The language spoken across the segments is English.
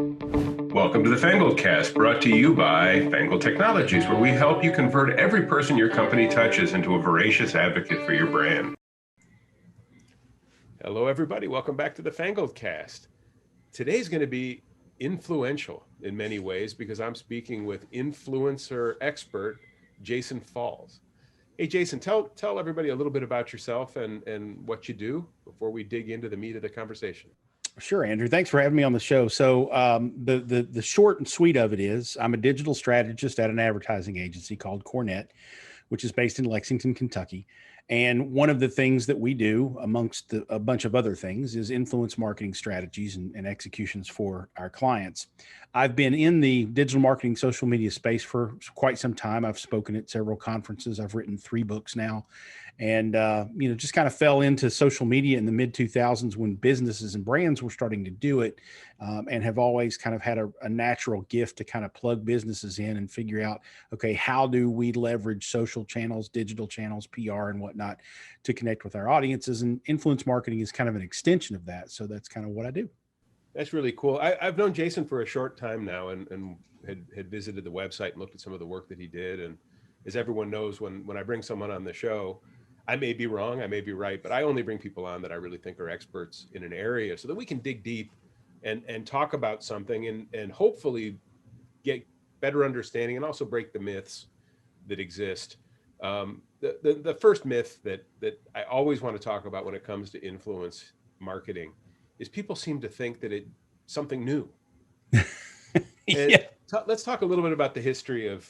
Welcome to the FangledCast, brought to you by Fangled Technologies, where we help you convert every person your company touches into a voracious advocate for your brand. Hello, everybody. Welcome back to the FangledCast. Today's going to be influential in many ways because I'm speaking with influencer expert Jason Falls. Hey, Jason, tell everybody a little bit about yourself and what you do before we dig into the meat of the conversation. Sure, Andrew. Thanks for having me on the show. So the short and sweet of it is I'm a digital strategist at an advertising agency called Cornett, which is based in Lexington, Kentucky. And one of the things that we do, amongst a bunch of other things, is influence marketing strategies and executions for our clients. I've been in the digital marketing social media space for quite some time. I've spoken at several conferences. I've written 3 books now. And, just kind of fell into social media in the mid 2000s when businesses and brands were starting to do it, and have always kind of had a natural gift to kind of plug businesses in and figure out, okay, how do we leverage social channels, digital channels, PR and whatnot to connect with our audiences? And influence marketing is kind of an extension of that. So that's kind of what I do. That's really cool. I've known Jason for a short time now and had visited the website and looked at some of the work that he did. And as everyone knows, when I bring someone on the show, I may be wrong, I may be right, but I only bring people on that I really think are experts in an area so that we can dig deep and talk about something and hopefully get better understanding and also break the myths that exist. The first myth that I always want to talk about when it comes to influence marketing is people seem to think that it's something new. Yeah. Let's talk a little bit about the history of,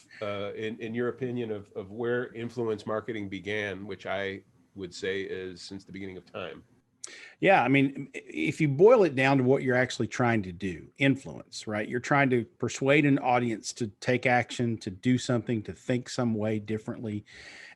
in your opinion, of where influence marketing began, which I would say is since the beginning of time. Yeah. I mean, if you boil it down to what you're actually trying to do, influence, right? You're trying to persuade an audience to take action, to do something, to think some way differently.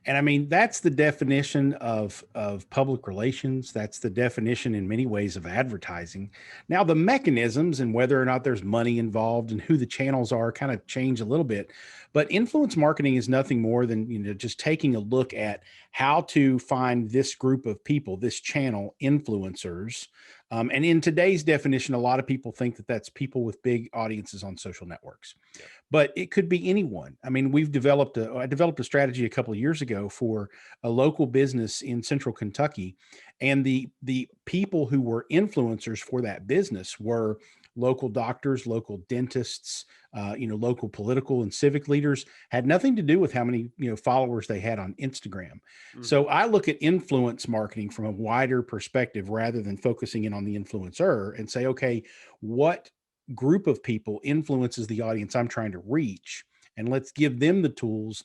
And I mean, that's the definition of public relations. That's the definition in many ways of advertising. Now, the mechanisms and whether or not there's money involved and who the channels are kind of change a little bit. But influence marketing is nothing more than, just taking a look at how to find this group of people, this channel, influencers. And in today's definition, a lot of people think that that's people with big audiences on social networks. Yeah. But it could be anyone. I mean, I developed a strategy a couple of years ago for a local business in central Kentucky. And the people who were influencers for that business were local doctors, local dentists, local political and civic leaders. Had nothing to do with how many, followers they had on Instagram. Mm-hmm. So I look at influence marketing from a wider perspective rather than focusing in on the influencer and say, okay, what group of people influences the audience I'm trying to reach, and let's give them the tools,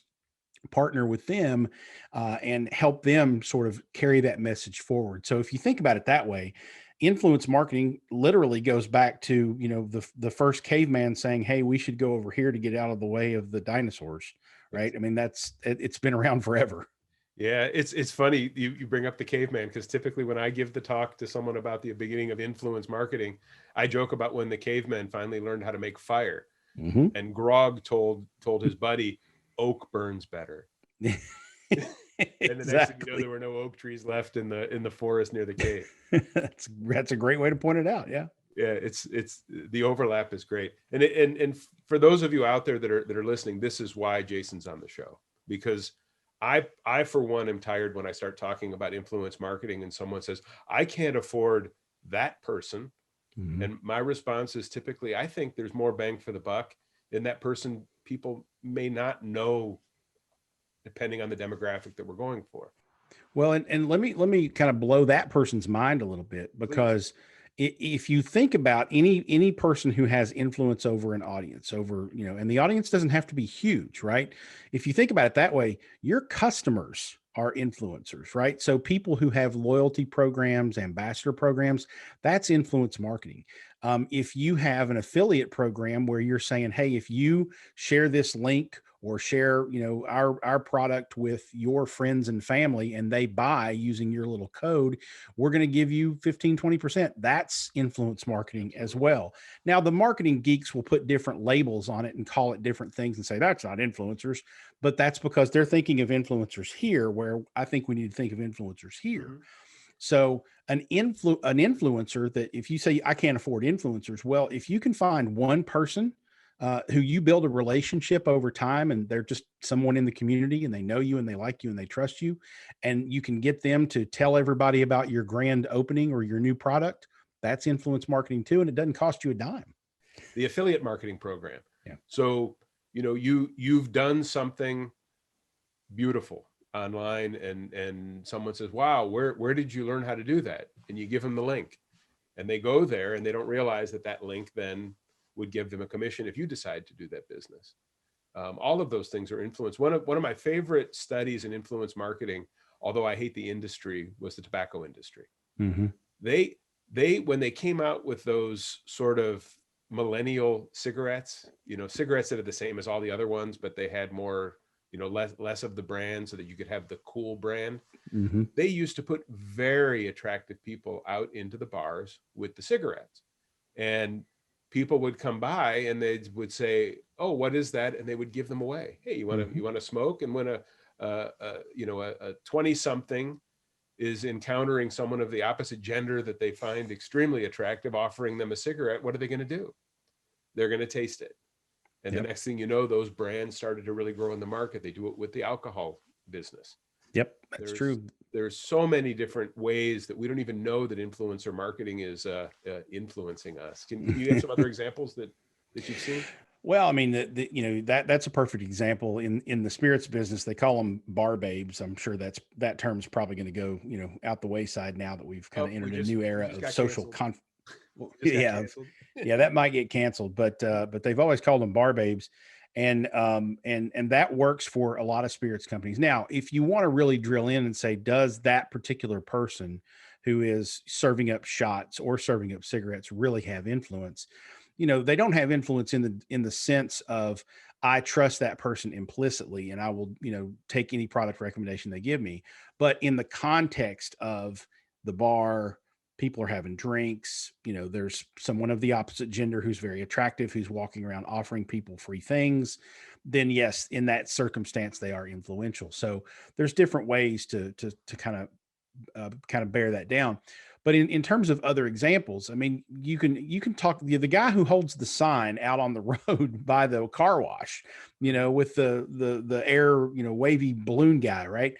partner with them, and help them sort of carry that message forward. So if you think about it that way, influence marketing literally goes back to, the first caveman saying, hey, we should go over here to get out of the way of the dinosaurs, right? I mean, it's been around forever. Yeah, it's funny you bring up the caveman, because typically when I give the talk to someone about the beginning of influence marketing, I joke about when the caveman finally learned how to make fire. Mm-hmm. And Grog told his buddy, oak burns better. And the next thing you know, there were no oak trees left in the forest near the cave. That's a great way to point it out. Yeah. Yeah, it's the overlap is great. And for those of you out there that are listening, this is why Jason's on the show, because I for one am tired when I start talking about influence marketing and someone says, I can't afford that person. Mm-hmm. And my response is typically, I think there's more bang for the buck in that person people may not know, depending on the demographic that we're going for. Well, and let me kind of blow that person's mind a little bit, because if you think about any person who has influence over an audience, and the audience doesn't have to be huge, right? If you think about it that way, your customers are influencers, right? So people who have loyalty programs, ambassador programs, that's influence marketing. If you have an affiliate program where you're saying, hey, if you share this link or share, our product with your friends and family, and they buy using your little code, we're going to give you 15, 20%. That's influence marketing as well. Now, the marketing geeks will put different labels on it and call it different things and say, that's not influencers, but that's because they're thinking of influencers here, where I think we need to think of influencers here. Mm-hmm. So an influencer that, if you say I can't afford influencers, well, if you can find one person who you build a relationship over time, and they're just someone in the community, and they know you and they like you and they trust you, and you can get them to tell everybody about your grand opening or your new product, that's influence marketing too. And it doesn't cost you a dime. The affiliate marketing program. Yeah. So, you've done something beautiful online, and someone says, wow, where did you learn how to do that? And you give them the link, and they go there, and they don't realize that link then would give them a commission if you decide to do that business. All of those things are influence. One of my favorite studies in influence marketing, although I hate the industry, was the tobacco industry. Mm-hmm. They when they came out with those sort of millennial cigarettes, cigarettes that are the same as all the other ones, but they had more, less of the brand, so that you could have the cool brand. Mm-hmm. They used to put very attractive people out into the bars with the cigarettes, and people would come by and they would say, oh, what is that? And they would give them away. Hey, you want to smoke? And when a 20 something is encountering someone of the opposite gender that they find extremely attractive, offering them a cigarette, what are they going to do? They're going to taste it. And the next thing you know, those brands started to really grow in the market. They do it with the alcohol business. Yep, that's true. There's so many different ways that we don't even know that influencer marketing is influencing us. Can you have some other examples that you've seen? Well, I mean, that's a perfect example. In the spirits business, they call them bar babes. I'm sure that term is probably going to go, out the wayside now that we've kind of entered a new era of social yeah, that might get canceled, but they've always called them bar babes. And that works for a lot of spirits companies. Now, if you want to really drill in and say, does that particular person who is serving up shots or serving up cigarettes really have influence? They don't have influence in the sense of, I trust that person implicitly and I will, take any product recommendation they give me. But in the context of the bar, people are having drinks, there's someone of the opposite gender who's very attractive, who's walking around offering people free things, then yes, in that circumstance, they are influential. So there's different ways to kind of bear that down. But in terms of other examples, I mean, you can talk the guy who holds the sign out on the road by the car wash, with the air, wavy balloon guy, right?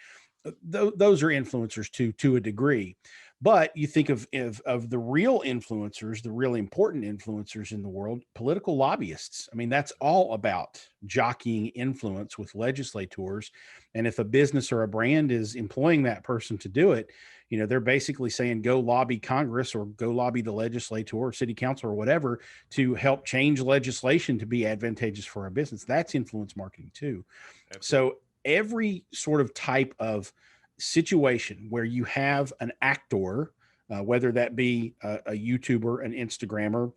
Those are influencers to a degree. But you think of the real influencers, the really important influencers in the world, political lobbyists. I mean, that's all about jockeying influence with legislators. And if a business or a brand is employing that person to do it, they're basically saying, go lobby Congress or go lobby the legislator or city council or whatever to help change legislation to be advantageous for our business. That's influence marketing too. Absolutely. So every sort of type of situation where you have an actor, whether that be a YouTuber, an Instagrammer,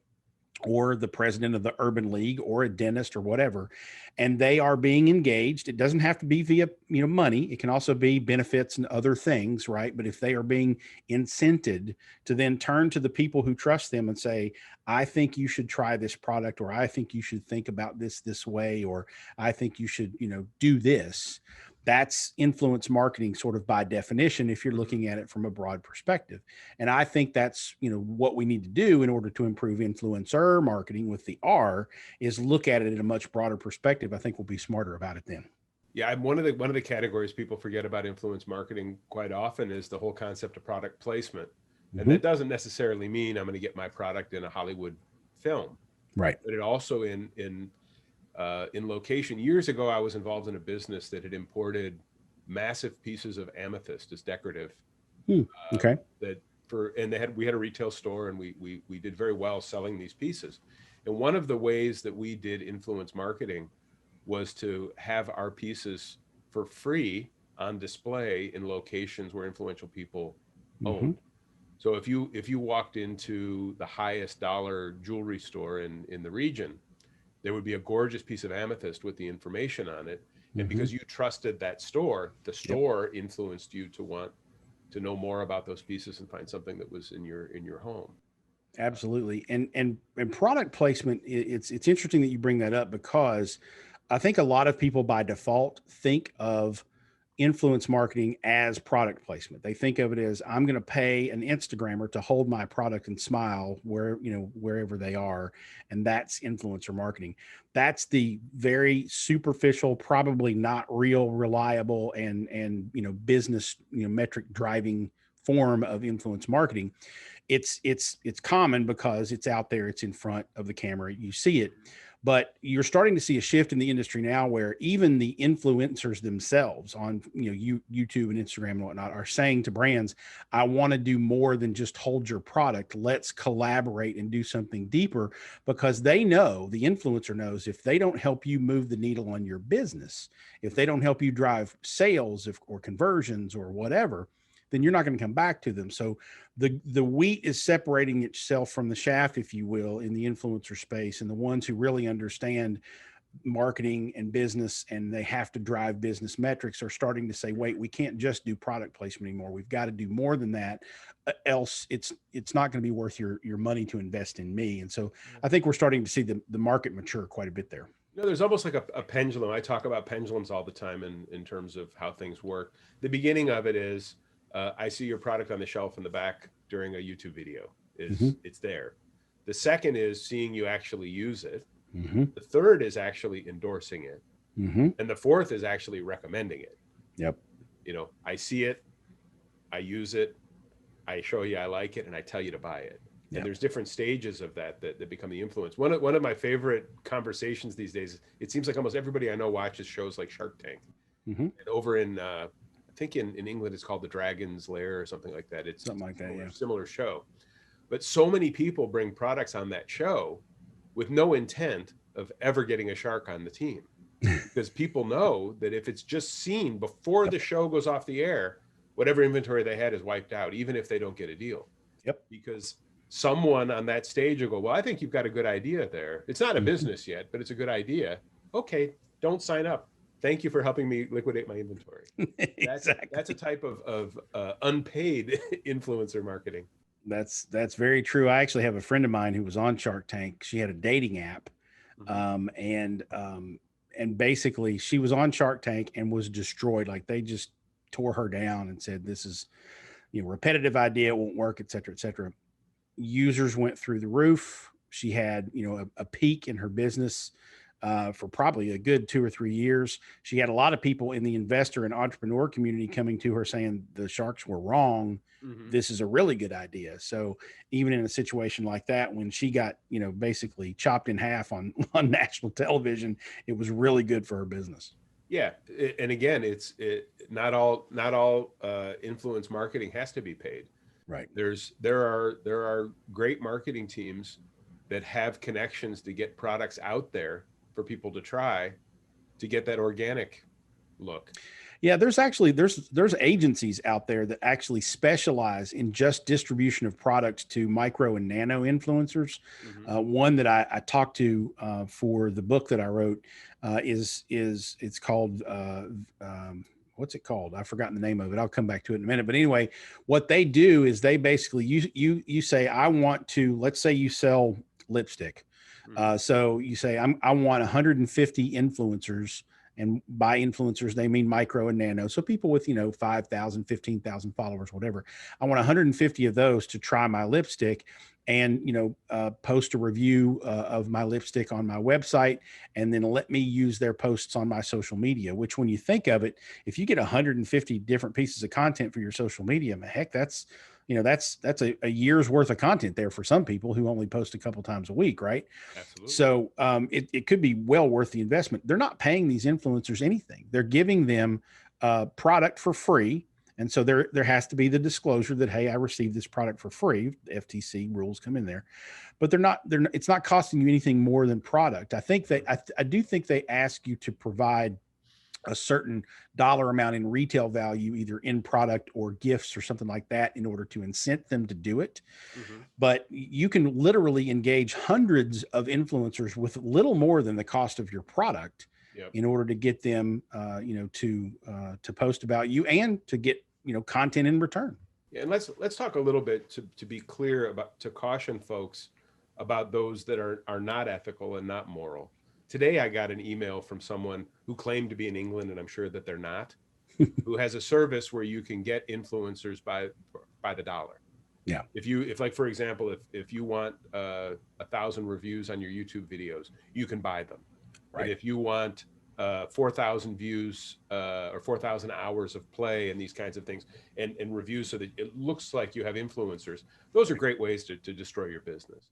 or the president of the Urban League, or a dentist, or whatever, and they are being engaged. It doesn't have to be via money. It can also be benefits and other things, right? But if they are being incented to then turn to the people who trust them and say, I think you should try this product, or I think you should think about this way, or I think you should do this. That's influence marketing sort of by definition, if you're looking at it from a broad perspective. And I think that's, what we need to do in order to improve influencer marketing with the R is look at it in a much broader perspective. I think we'll be smarter about it then. Yeah, one of the categories people forget about influence marketing quite often is the whole concept of product placement. Mm-hmm. And that doesn't necessarily mean I'm going to get my product in a Hollywood film. Right. But it also in location. Years ago, I was involved in a business that had imported massive pieces of amethyst as decorative. Okay. We had a retail store, and we did very well selling these pieces. And one of the ways that we did influence marketing was to have our pieces for free on display in locations where influential people owned. So if you walked into the highest dollar jewelry store in the region, there would be a gorgeous piece of amethyst with the information on it. And because you trusted that store, the store influenced you to want to know more about those pieces and find something that was in your home. Absolutely. And product placement, it's interesting that you bring that up, because I think a lot of people by default think of influence marketing as product placement. They think of it as, I'm going to pay an Instagrammer to hold my product and smile wherever they are. And that's influencer marketing. That's the very superficial, probably not real, reliable, and business, metric driving form of influence marketing. It's common because it's out there, it's in front of the camera, you see it. But you're starting to see a shift in the industry now where even the influencers themselves on YouTube and Instagram and whatnot are saying to brands, I want to do more than just hold your product. Let's collaborate and do something deeper, because they know, the influencer knows, if they don't help you move the needle on your business, if they don't help you drive sales or conversions or whatever, then you're not going to come back to them. So the wheat is separating itself from the chaff, if you will, in the influencer space. And the ones who really understand marketing and business, and they have to drive business metrics, are starting to say, wait, we can't just do product placement anymore. We've got to do more than that. Else it's not going to be worth your money to invest in me. And so I think we're starting to see the market mature quite a bit there. There's almost like a pendulum. I talk about pendulums all the time in terms of how things work. The beginning of it is, I see your product on the shelf in the back during a YouTube video. It's there. The second is seeing you actually use it. The third is actually endorsing it. And the fourth is actually recommending it. Yep. I see it, I use it, I show you I like it, and I tell you to buy it. Yep. And there's different stages of that become the influence. One of my favorite conversations these days, it seems like almost everybody I know watches shows like Shark Tank. And over in I think in England it's called The Dragon's Lair or something like that. It's something like that, yeah. Similar show. But so many people bring products on that show with no intent of ever getting a shark on the team. Because people know that if it's just seen before the show goes off the air, whatever inventory they had is wiped out, even if they don't get a deal. Yep. Because someone on that stage will go, well, I think you've got a good idea there. It's not a business yet, but it's a good idea. Okay, don't sign up. Thank you for helping me liquidate my inventory. Exactly. That's a type of unpaid influencer marketing. That's very true. I actually have a friend of mine who was on Shark Tank. She had a dating app, and basically she was on Shark Tank and was destroyed. Like, they just tore her down and said, this is, repetitive idea, it won't work, et cetera, et cetera. Users went through the roof. She had, a peak in her business for probably a good 2 or 3 years. She had a lot of people in the investor and entrepreneur community coming to her saying the sharks were wrong. This is a really good idea. So even in a situation like that, when she got, basically chopped in half on national television, it was really good for her business. Yeah. And again, not all influence marketing has to be paid. Right. There are great marketing teams that have connections to get products out there for people to try, to get that organic look. Yeah, there's agencies out there that actually specialize in just distribution of products to micro and nano influencers. One that I talked to for the book that I wrote it's called what's it called? I've forgotten the name of it. I'll come back to it in a minute. But anyway, what they do is they basically you say, I want to, let's say you sell lipstick. So you say, I want 150 influencers, and by influencers, they mean micro and nano. So people with, 5,000, 15,000 followers, whatever. I want 150 of those to try my lipstick and, post a review of my lipstick on my website, and then let me use their posts on my social media, which, when you think of it, if you get 150 different pieces of content for your social media, heck, that's a year's worth of content there for some people who only post a couple times a week. Right. Absolutely. So it could be well worth the investment. They're not paying these influencers anything. They're giving them product for free. And so there has to be the disclosure that, hey, I received this product for free. The FTC rules come in there, but it's not costing you anything more than product. I think I do think they ask you to provide a certain dollar amount in retail value, either in product or gifts or something like that, in order to incent them to do it. But you can literally engage hundreds of influencers with little more than the cost of your product in order to get them, to post about you and to get, content in return. Yeah, and let's talk a little bit to be clear to caution folks about those that are not ethical and not moral. Today, I got an email from someone who claimed to be in England, and I'm sure that they're not. who has a service where you can get influencers by the dollar. Yeah. If like, for example, if you want 1,000 reviews on your YouTube videos, you can buy them. Right. And if you want 4,000 views or 4,000 hours of play and these kinds of things and reviews so that it looks like you have influencers, those are great ways to destroy your business.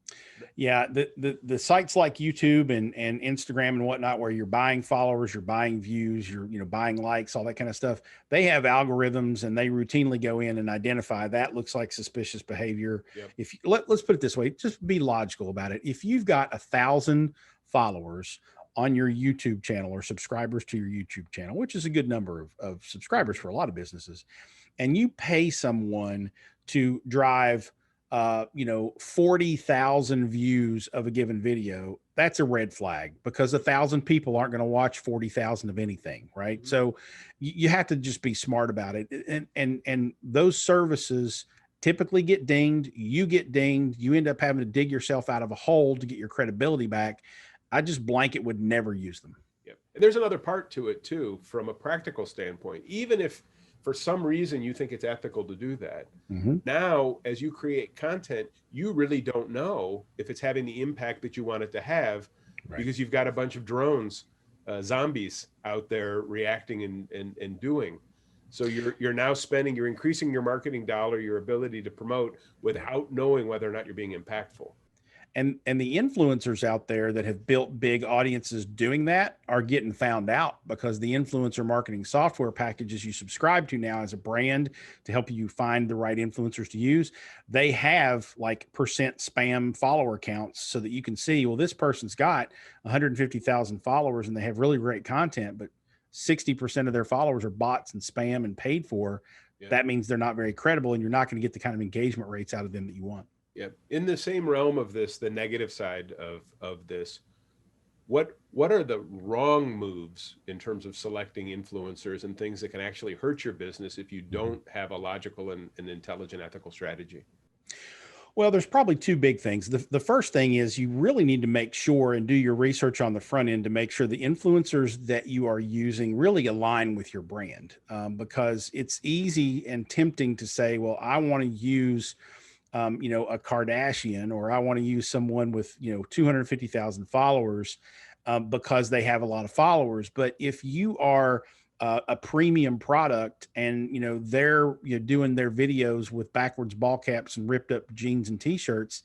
Yeah. The sites like YouTube and Instagram and whatnot, where you're buying followers, you're buying views, you're, buying likes, all that kind of stuff. They have algorithms and they routinely go in and identify that looks like suspicious behavior. Yep. If let's put it this way, just be logical about it. If you've got 1,000 followers on your YouTube channel or subscribers to your YouTube channel, which is a good number of subscribers for a lot of businesses, and you pay someone to drive 40,000 views of a given video, that's a red flag, because 1,000 people aren't going to watch 40,000 of anything. Right. Mm-hmm. So you have to just be smart about it. And those services typically get dinged. You get dinged. You end up having to dig yourself out of a hole to get your credibility back. I just blanket would never use them. Yep. And there's another part to it too, from a practical standpoint. Even if for some reason you think it's ethical to do that, mm-hmm. Now as you create content, you really don't know if it's having the impact that you want it to have, right? Because you've got a bunch of drones, zombies out there reacting and doing. So you're now you're increasing your marketing dollar, your ability to promote, without knowing whether or not you're being impactful. And the influencers out there that have built big audiences doing that are getting found out, because the influencer marketing software packages you subscribe to now as a brand to help you find the right influencers to use, they have like percent spam follower counts so that you can see, well, this person's got 150,000 followers and they have really great content, but 60% of their followers are bots and spam and paid for. Yeah. That means they're not very credible, and you're not going to get the kind of engagement rates out of them that you want. Yeah. In the same realm of this, the negative side of this, what are the wrong moves in terms of selecting influencers and things that can actually hurt your business if you don't have a logical and intelligent ethical strategy? Well, there's probably two big things. The first thing is you really need to make sure and do your research on the front end to make sure the influencers that you are using really align with your brand, because it's easy and tempting to say, well, I want to use a Kardashian, or I want to use someone with, 250,000 followers because they have a lot of followers. But if you are a premium product and, they're doing their videos with backwards ball caps and ripped up jeans and t-shirts,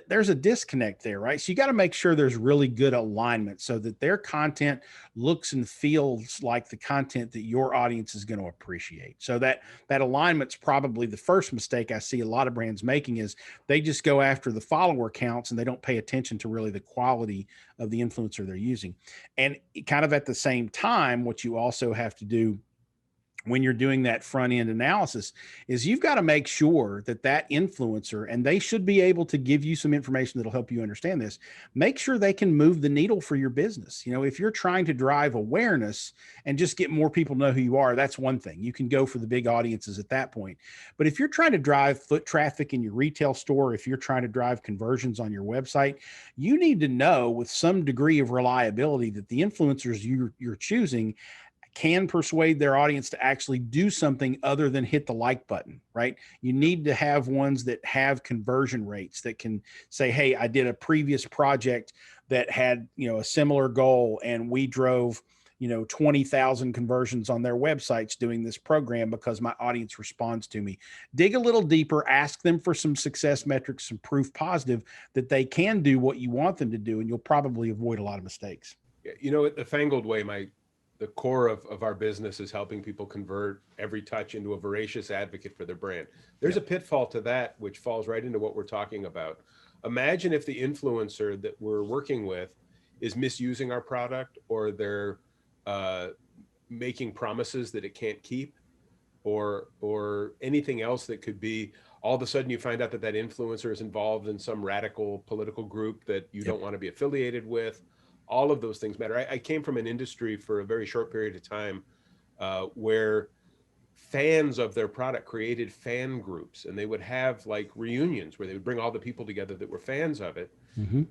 there's a disconnect there, right? So you got to make sure there's really good alignment so that their content looks and feels like the content that your audience is going to appreciate. So that alignment's probably the first mistake I see a lot of brands making, is they just go after the follower counts and they don't pay attention to really the quality of the influencer they're using. And kind of at the same time, what you also have to do when you're doing that front end analysis is you've got to make sure that influencer, and they should be able to give you some information that'll help you understand this, make sure they can move the needle for your business. If you're trying to drive awareness and just get more people to know who you are, that's one thing. You can go for the big audiences at that point. But if you're trying to drive foot traffic in your retail store, if you're trying to drive conversions on your website, you need to know with some degree of reliability that the influencers you're choosing can persuade their audience to actually do something other than hit the like button, right? You need to have ones that have conversion rates that can say, hey, I did a previous project that had, a similar goal, and we drove, 20,000 conversions on their websites doing this program because my audience responds to me. Dig a little deeper, ask them for some success metrics, some proof positive that they can do what you want them to do, and you'll probably avoid a lot of mistakes. Yeah, the Fangled way, the core of our business is helping people convert every touch into a voracious advocate for their brand. There's a pitfall to that, which falls right into what we're talking about. Imagine if the influencer that we're working with is misusing our product, or they're making promises that it can't keep, or anything else that could be. All of a sudden you find out that influencer is involved in some radical political group that you don't want to be affiliated with. All of those things matter. I came from an industry for a very short period of time where fans of their product created fan groups, and they would have like reunions where they would bring all the people together that were fans of it. Mm-hmm.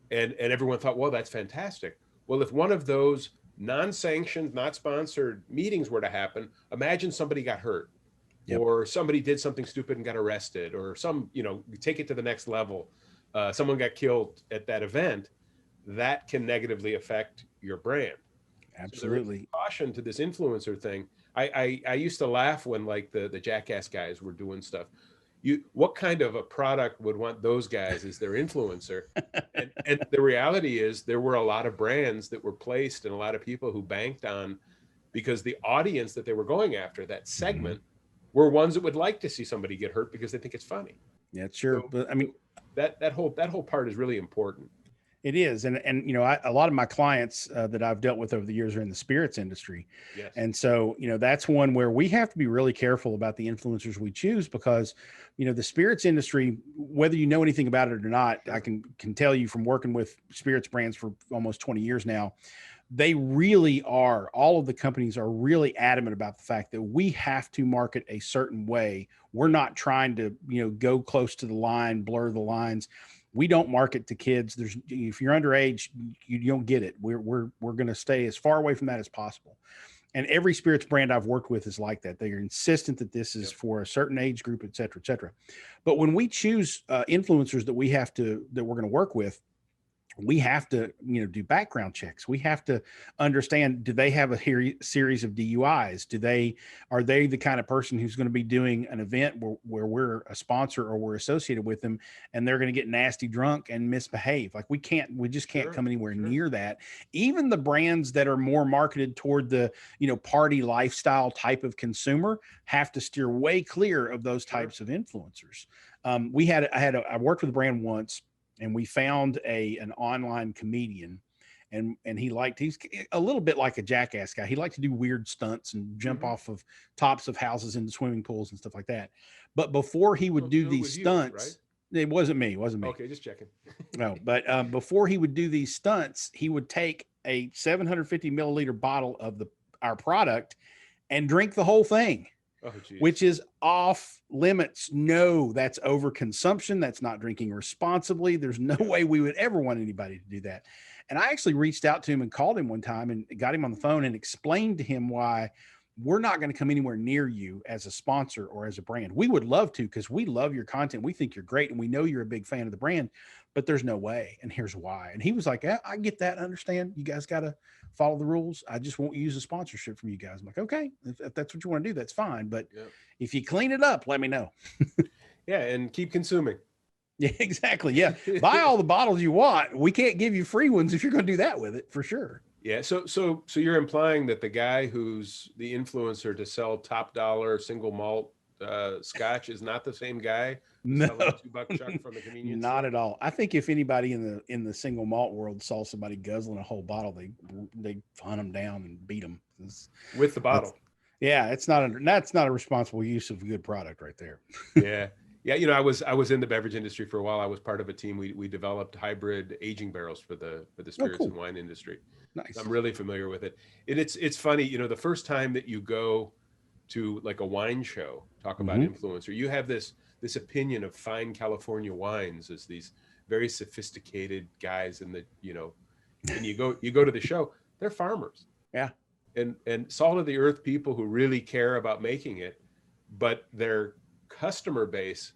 And everyone thought, well, that's fantastic. Well, if one of those non-sanctioned, not sponsored meetings were to happen, imagine somebody got hurt. Yep. Or somebody did something stupid and got arrested, or take it to the next level. Someone got killed at that event. That can negatively affect your brand. Absolutely. So caution to this influencer thing. I used to laugh when like the Jackass guys were doing stuff. What kind of a product would want those guys as their influencer? and the reality is there were a lot of brands that were placed and a lot of people who banked on, because the audience that they were going after, that segment, were ones that would like to see somebody get hurt because they think it's funny. Yeah, sure. So, but I mean, that whole part is really important. it is. And a lot of my clients that I've dealt with over the years are in the spirits industry. Yes. And so, that's one where we have to be really careful about the influencers we choose, because, the spirits industry, whether you know anything about it or not, I can tell you from working with spirits brands for almost 20 years now, they really are, all of the companies are really adamant about the fact that we have to market a certain way. We're not trying to, go close to the line, blur the lines. We don't market to kids. If you're underage, you don't get it. We're going to stay as far away from that as possible. And every spirits brand I've worked with is like that. They are insistent that this is for a certain age group, et cetera, et cetera. But when we choose influencers that we're going to work with, we have to, do background checks. We have to understand, do they have a series of DUIs? Are they the kind of person who's going to be doing an event where we're a sponsor or we're associated with them, and they're going to get nasty drunk and misbehave? Like we just can't come anywhere near that. Even the brands that are more marketed toward the, party lifestyle type of consumer have to steer way clear of those types of influencers. I worked with a brand once, and we found an online comedian, and he's a little bit like a Jackass guy. He liked to do weird stunts and jump off of tops of houses into swimming pools and stuff like that. But before he would do these stunts, it wasn't me. Okay, just checking. No, but before he would do these stunts, he would take a 750 milliliter bottle of our product and drink the whole thing. Which is off limits. No, that's overconsumption. That's not drinking responsibly. There's no way we would ever want anybody to do that. And I actually reached out to him and called him one time and got him on the phone and explained to him why we're not going to come anywhere near you as a sponsor or as a brand. We would love to, because we love your content. We think you're great, and we know you're a big fan of the brand, but there's no way. And here's why. And he was like, yeah, I get that. I understand. You guys got to follow the rules. I just won't use a sponsorship from you guys. I'm like, okay, if that's what you want to do, that's fine. But if you clean it up, let me know. Yeah. And keep consuming. Yeah, exactly. Yeah. Buy all the bottles you want. We can't give you free ones if you're going to do that with it, for sure. Yeah. So you're implying that the guy who's the influencer to sell top dollar single malt scotch is not the same guy? No, $2 chuck from the convenience not store? at all. I think if anybody in the single malt world saw somebody guzzling a whole bottle, they hunt them down and beat them with the bottle. Yeah, that's not a responsible use of a good product right there. Yeah. I was in the beverage industry for a while. I was part of a team. We developed hybrid aging barrels for the spirits and wine industry. Nice. I'm really familiar with it. And it's funny, the first time that you go to like a wine show, talk about influencer, you have this opinion of fine California wines as these very sophisticated guys and you go to the show, they're farmers. Yeah. And salt of the earth people who really care about making it, but their customer base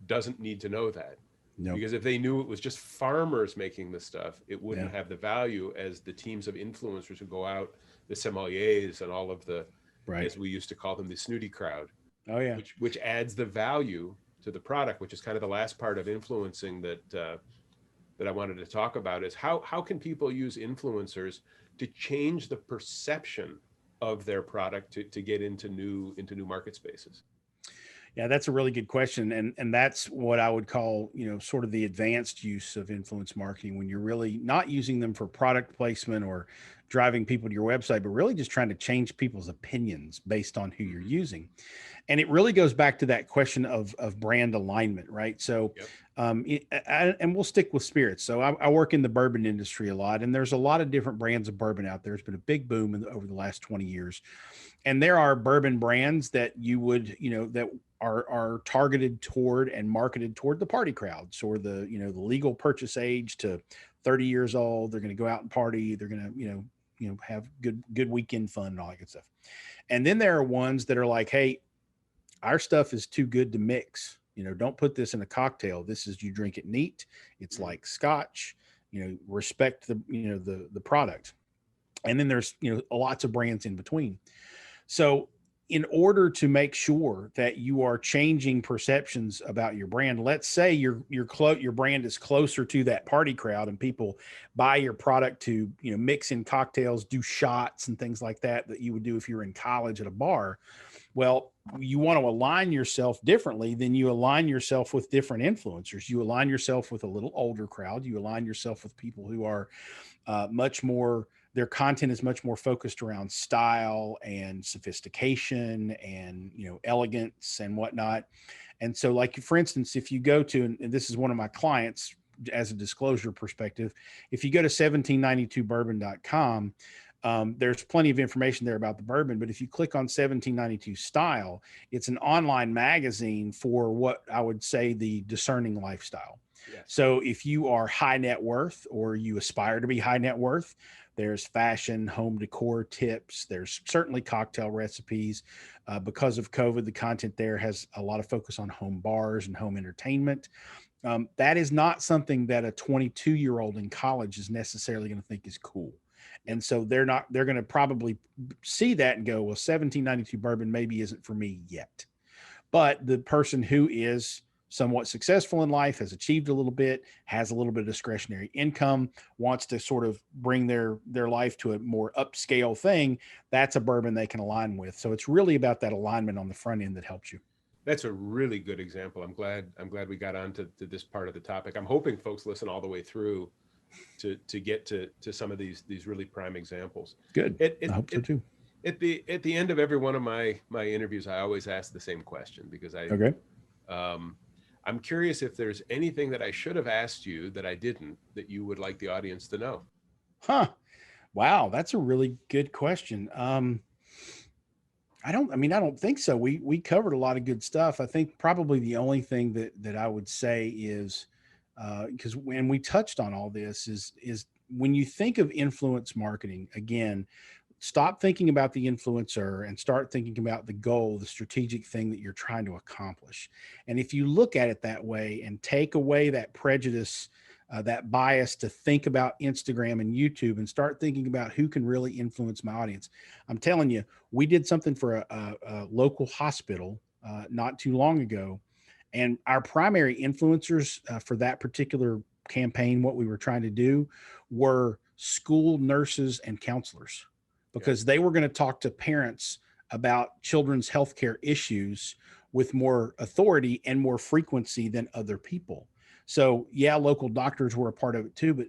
doesn't need to know that. No. Because if they knew it was just farmers making the stuff, it wouldn't have the value as the teams of influencers who go out, the sommeliers and all of the, as we used to call them, the snooty crowd. Oh yeah. Which adds the value to the product, which is kind of the last part of influencing that I wanted to talk about, is how can people use influencers to change the perception of their product to get into new market spaces? Yeah, that's a really good question. And that's what I would call, sort of the advanced use of influence marketing, when you're really not using them for product placement or driving people to your website, but really just trying to change people's opinions based on who you're using. And it really goes back to that question of brand alignment, right? So, and we'll stick with spirits. So I work in the bourbon industry a lot, and there's a lot of different brands of bourbon out there. There's been a big boom over the last 20 years. And there are bourbon brands that you would, that are targeted toward and marketed toward the party crowds, or the legal purchase age to 30 years old. They're going to go out and party. They're going to, have good weekend fun and all that good stuff. And then there are ones that are like, hey, our stuff is too good to mix. Don't put this in a cocktail. This is, you drink it neat. It's like scotch, respect the product. And then there's, lots of brands in between. So in order to make sure that you are changing perceptions about your brand, let's say your brand is closer to that party crowd and people buy your product to, mix in cocktails, do shots and things like that you would do if you were in college at a bar. Well, you want to align yourself differently than you align yourself with different influencers. You align yourself with a little older crowd. You align yourself with people who are much more, their content is much more focused around style and sophistication and, elegance and whatnot. And so, like, for instance, if you go to, and this is one of my clients as a disclosure perspective, if you go to 1792bourbon.com, there's plenty of information there about the bourbon, but if you click on 1792 Style, it's an online magazine for what I would say the discerning lifestyle. Yes. So if you are high net worth or you aspire to be high net worth, there's fashion, home decor tips. There's certainly cocktail recipes. Because of COVID, the content there has a lot of focus on home bars and home entertainment. That is not something that a 22-year-old in college is necessarily going to think is cool. And so they're going to probably see that and go, well, 1792 bourbon maybe isn't for me yet. But the person who is somewhat successful in life, has achieved a little bit, has a little bit of discretionary income, wants to sort of bring their life to a more upscale thing, that's a bourbon they can align with. So it's really about that alignment on the front end that helps you. That's a really good example. I'm glad we got on to this part of the topic. I'm hoping folks listen all the way through to get to some of these really prime examples. Good. I hope so too. At the end of every one of my interviews, I always ask the same question because I'm curious if there's anything that I should have asked you that I didn't, that you would like the audience to know. Wow, that's a really good question. I don't think so. We covered a lot of good stuff. I think probably the only thing that I would say is, because when we touched on all this is when you think of influence marketing, again, stop thinking about the influencer and start thinking about the goal, the strategic thing that you're trying to accomplish. And if you look at it that way and take away that prejudice, that bias to think about Instagram and YouTube and start thinking about who can really influence my audience. I'm telling you, we did something for a local hospital not too long ago. And our primary influencers for that particular campaign, what we were trying to do, were school nurses and counselors, because they were going to talk to parents about children's healthcare issues with more authority and more frequency than other people. So yeah, local doctors were a part of it too, but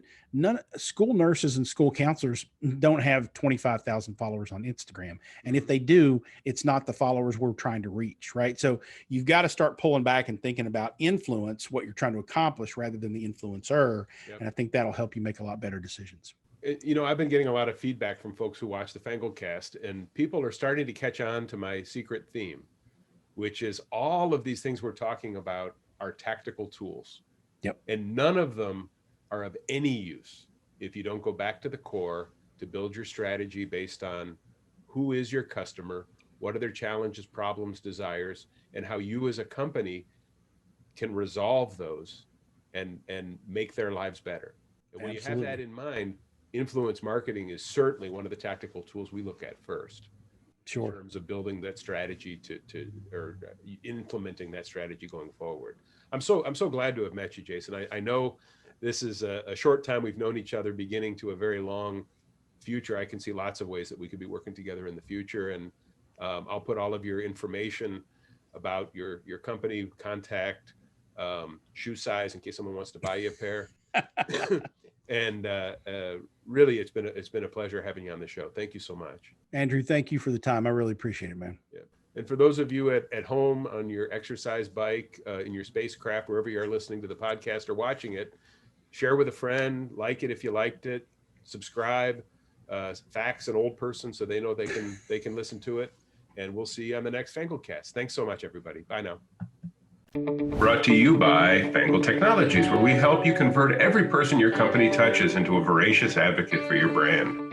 school nurses and school counselors don't have 25,000 followers on Instagram. And if they do, it's not the followers we're trying to reach, right? So you've got to start pulling back and thinking about influence, what you're trying to accomplish rather than the influencer. Yep. And I think that'll help you make a lot better decisions. I've been getting a lot of feedback from folks who watch the FangledCast, and people are starting to catch on to my secret theme, which is all of these things we're talking about are tactical tools. Yep. And none of them are of any use if you don't go back to the core to build your strategy based on who is your customer, what are their challenges, problems, desires, and how you as a company can resolve those and make their lives better. And when Absolutely. You have that in mind, influence marketing is certainly one of the tactical tools we look at first. Sure. In terms of building that strategy or implementing that strategy going forward. I'm so glad to have met you, Jason. I know this is a short time we've known each other, beginning to a very long future. I can see lots of ways that we could be working together in the future. And I'll put all of your information about your company, contact, shoe size in case someone wants to buy you a pair. And really, it's been a pleasure having you on the show. Thank you so much. Andrew, thank you for the time. I really appreciate it, man. Yeah. And for those of you at home on your exercise bike, in your spacecraft, wherever you are listening to the podcast or watching it, share with a friend, like it if you liked it, subscribe, fax an old person so they know they can listen to it. And we'll see you on the next FangledCast. Thanks so much, everybody. Bye now. Brought to you by Fangled Technologies, where we help you convert every person your company touches into a voracious advocate for your brand.